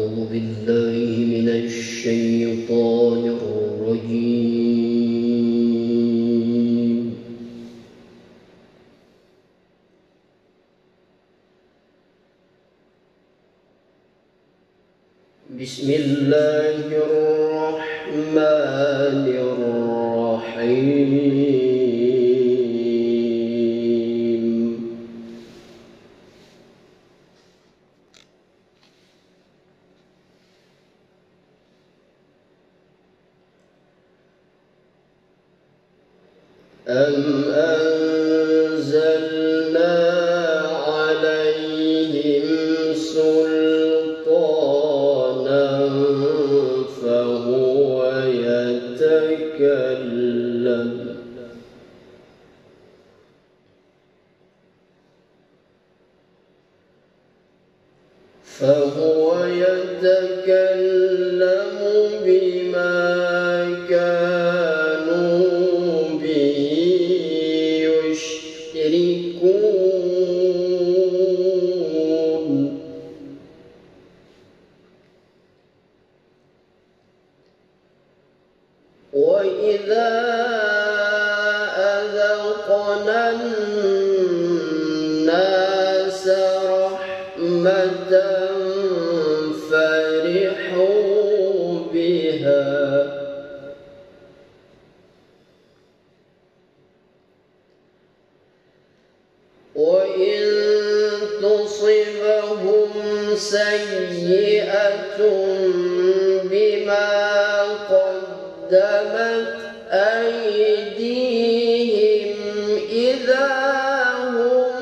أعوذ بالله من الشيطان الرجيم. بسم الله الرحمن الرحيم. أم أنزلنا عليهم سلطانا فهو يتكلم بما كانوا به يشركون. وإذا أذقنا الناس رحمة فرحوا بها وإن تصبهم سيئة بما قدمت أيديهم إذا هم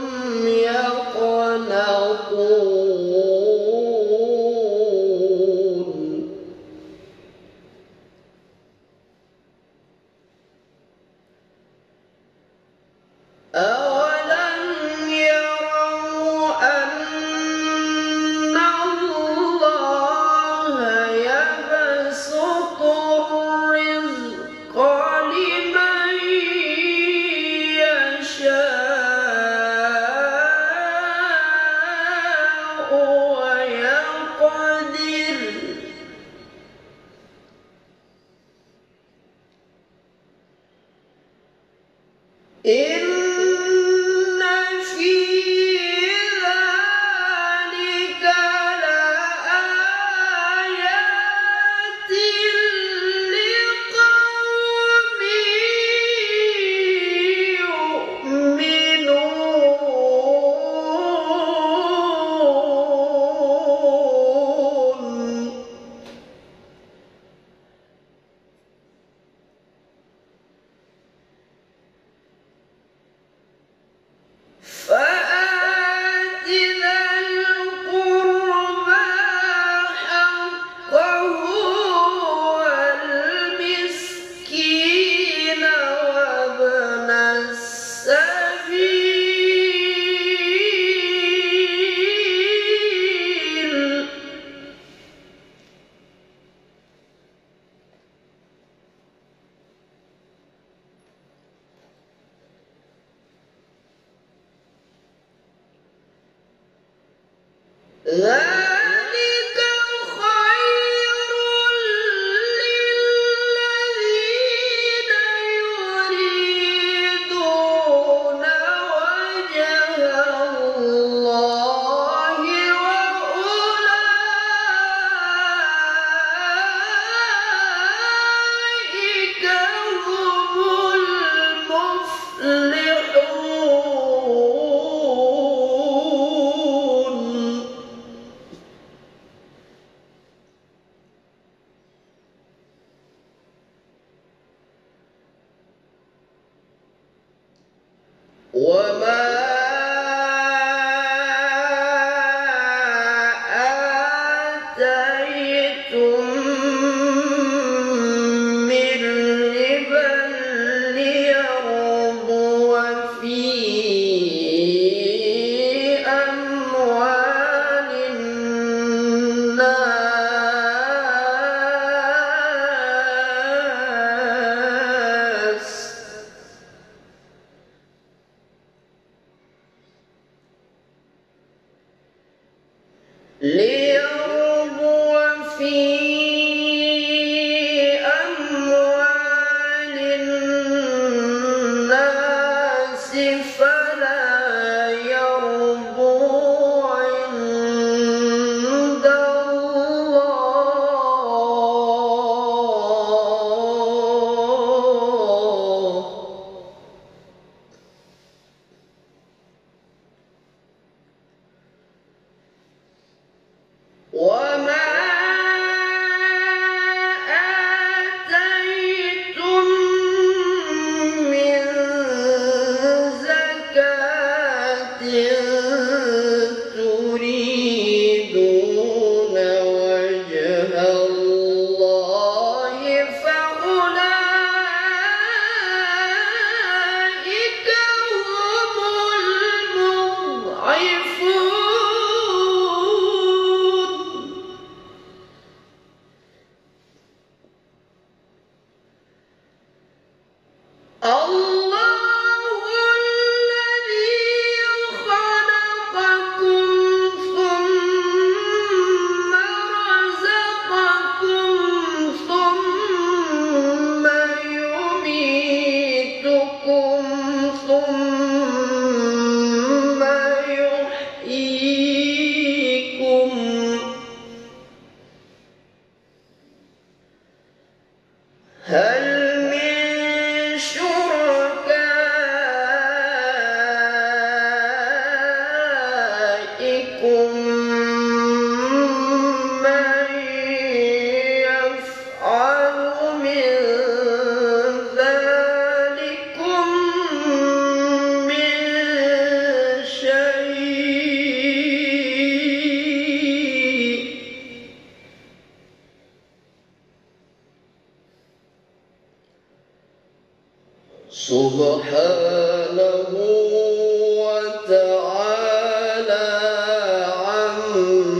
يقنطون. أولم يروا أن الله يبسط الرزق لمن يشاء ويقدر إن في ذلك لآيات لقوم يؤمنون. فآت ذا القربى حقه والمسكين وابن السبيل ذلك خير للذين يريدون وجه الله وأولئك هم المفلحون. وما آتيتم من ربا ليربو في أموال الناس ليربو وفي أموال الناس فلا يربو عند الله. وما آتيتم من زكاة تريدون وجه الله فأولئك هم المضعفون. الله الذي خلقكم ثم رزقكم ثم يميتكم ثم يحييكم. هل من شركائكم من يفعل من ذلكم من شيء؟ سبحانه وتعالى عما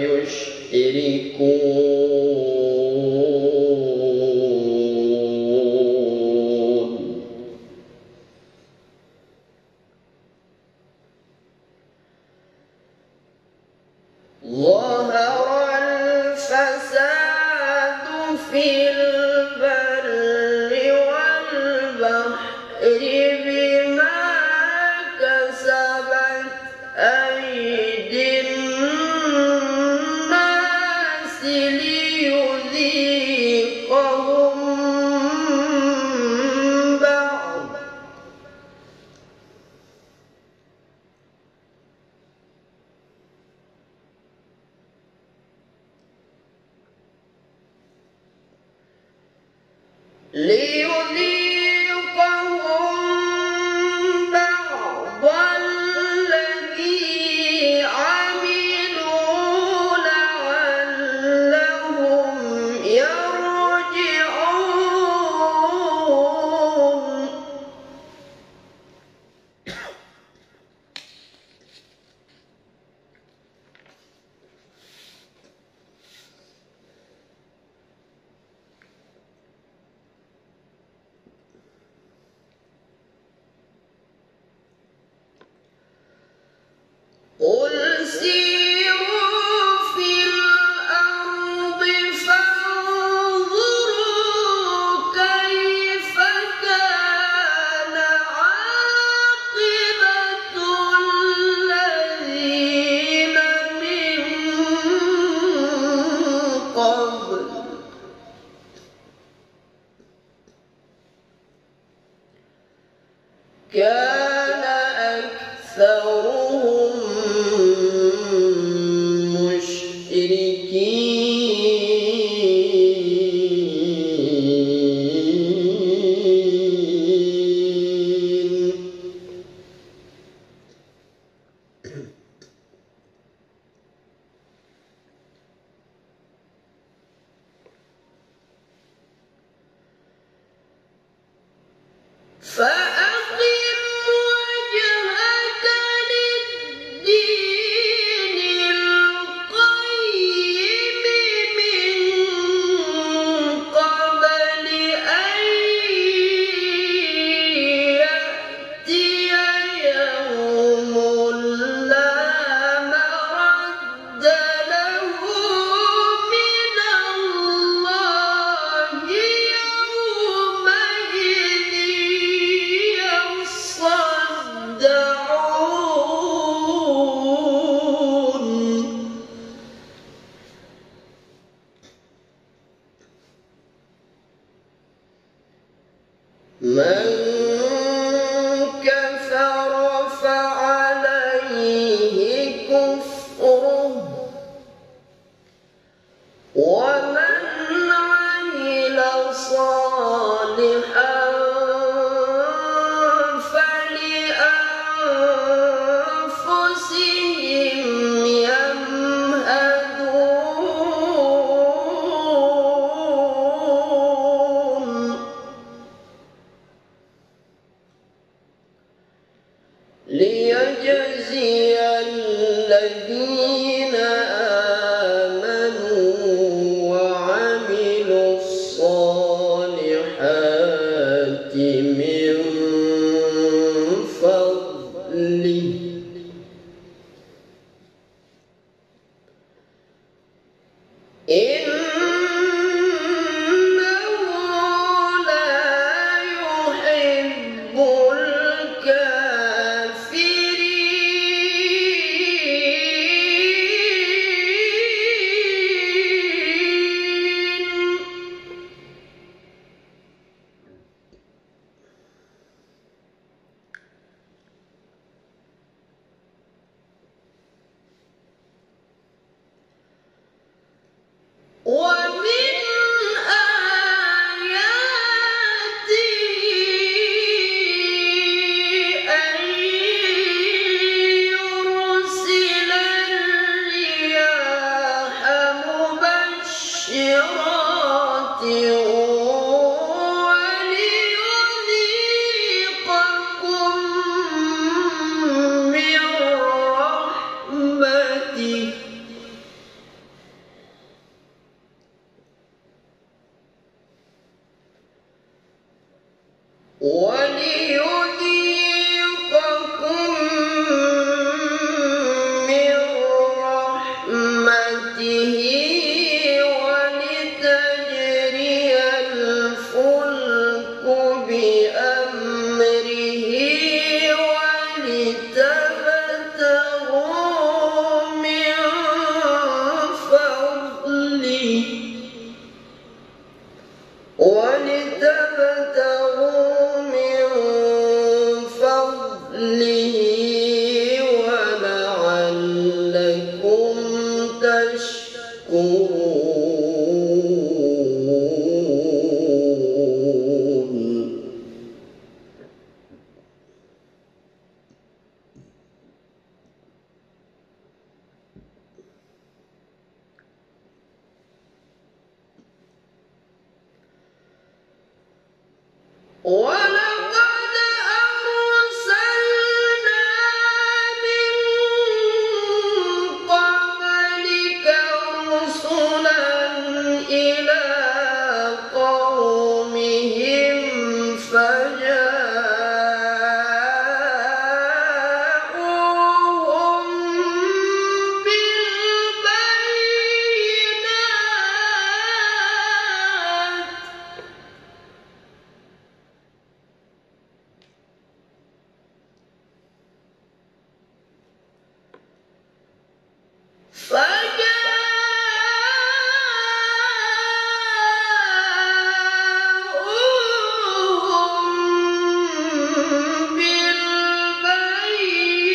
يشركون. ظهر الفساد في البر والبحر بما كسبت أيدي الناس ليذيقهم بعض الذي عملوا لعلهم يرجعون. قل سيروا في الأرض فانظروا كيف كان عاقبة الذين من قبل. كان أكثرهم مشركين. فأقم وجهك للدين القيم من قبل أن يأتي يوم لا مرد له الذين آمنوا وعملوا الصالحات من فضله ومن آياته أن يرسل الرياح مبشرات وليذيقكم من رحمته ولتجري الفلك بأمره ولتبتغوا من فضله ولعلكم تشكرون ولقد أرسلنا من قبلك رسلا إلى قومهم فجاءوهم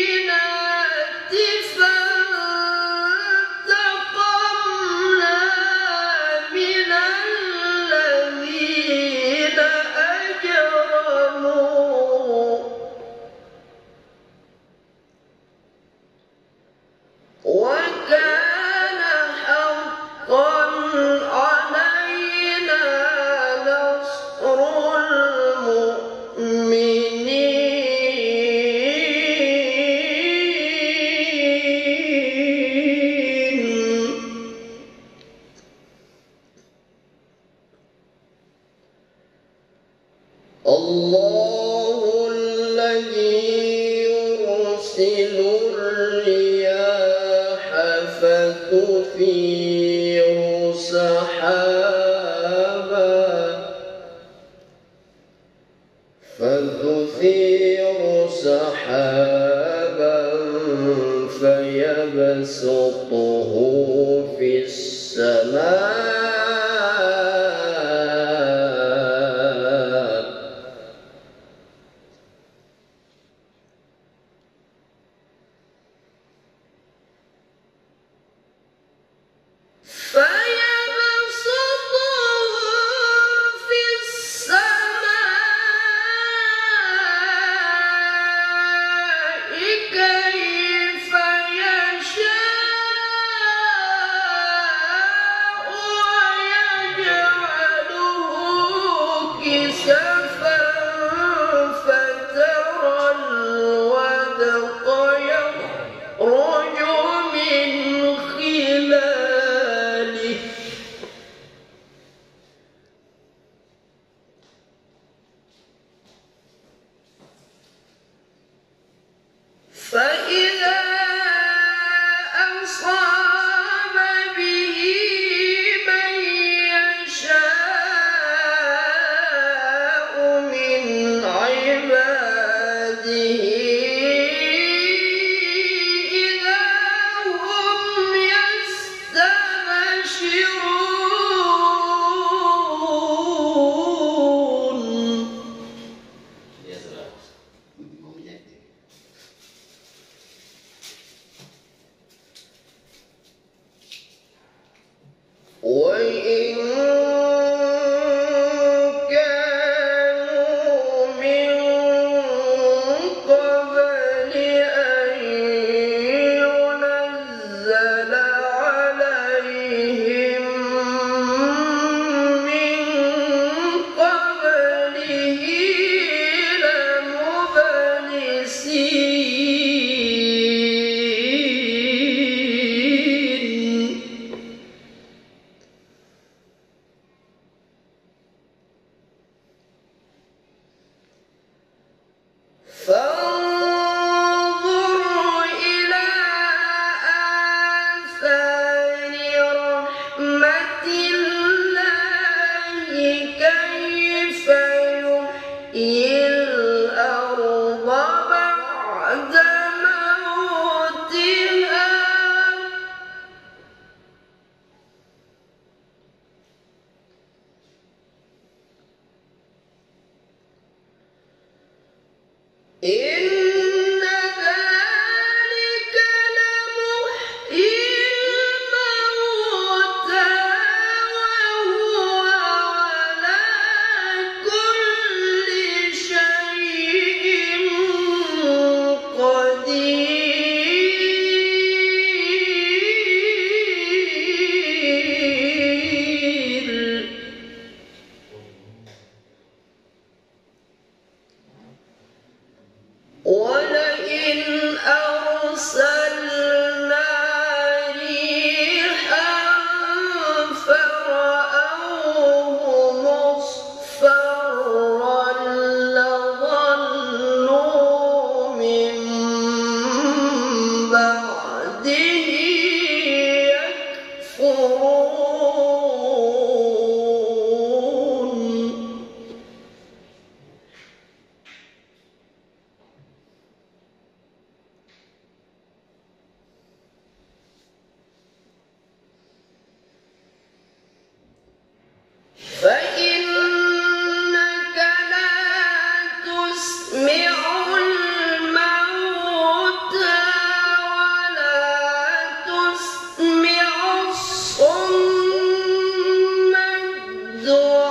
بالبينات فانتقمنا من الذين أجرموا وكان حقا علينا نصر المؤمنين الله الذي يرسل الرياح فتثير سحابا فيبسطه في السماء كيف يشاء فإذا أصاب به من يشاء من عباده إذا هم يستبشرون. وإن كانوا من قبل أن ينزل عليهم من قبله لمبلسين. فانظر إلى آثار رحمة الله كيف يحيي الأرض بعد موتها. إن ذلك لمحيي الموتى وهو على كل شيء قدير. ولئن أرسلنا ريحا فرأوه مصفرا لظلوا من بعده يكفرون. فإنك لا تسمع الموتى ولا تسمع الصم الدعاء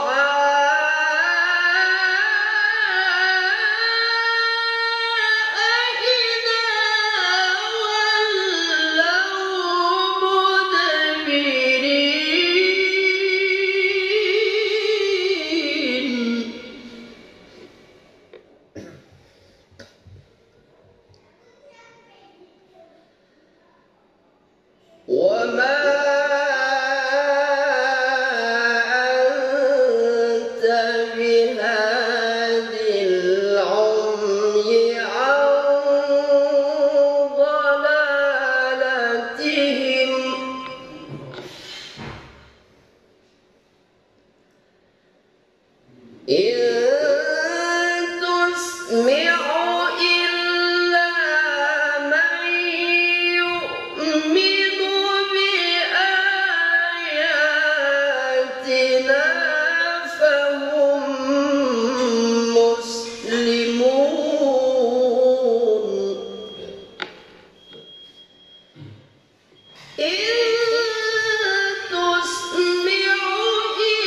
إذا ولوا مدبرين. وما أنت بهاد العمي عن ضلالتهم إن تسمع إلا من يؤمن بآياتنا فهم مسلمون. إن تسمع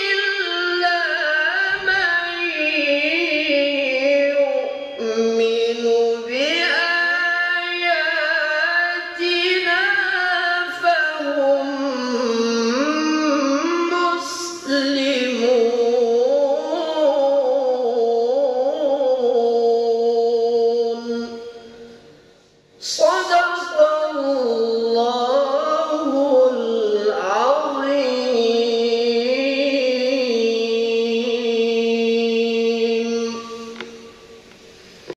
إلا من يؤمن بآياتنا فهم مسلمون. صدق الله.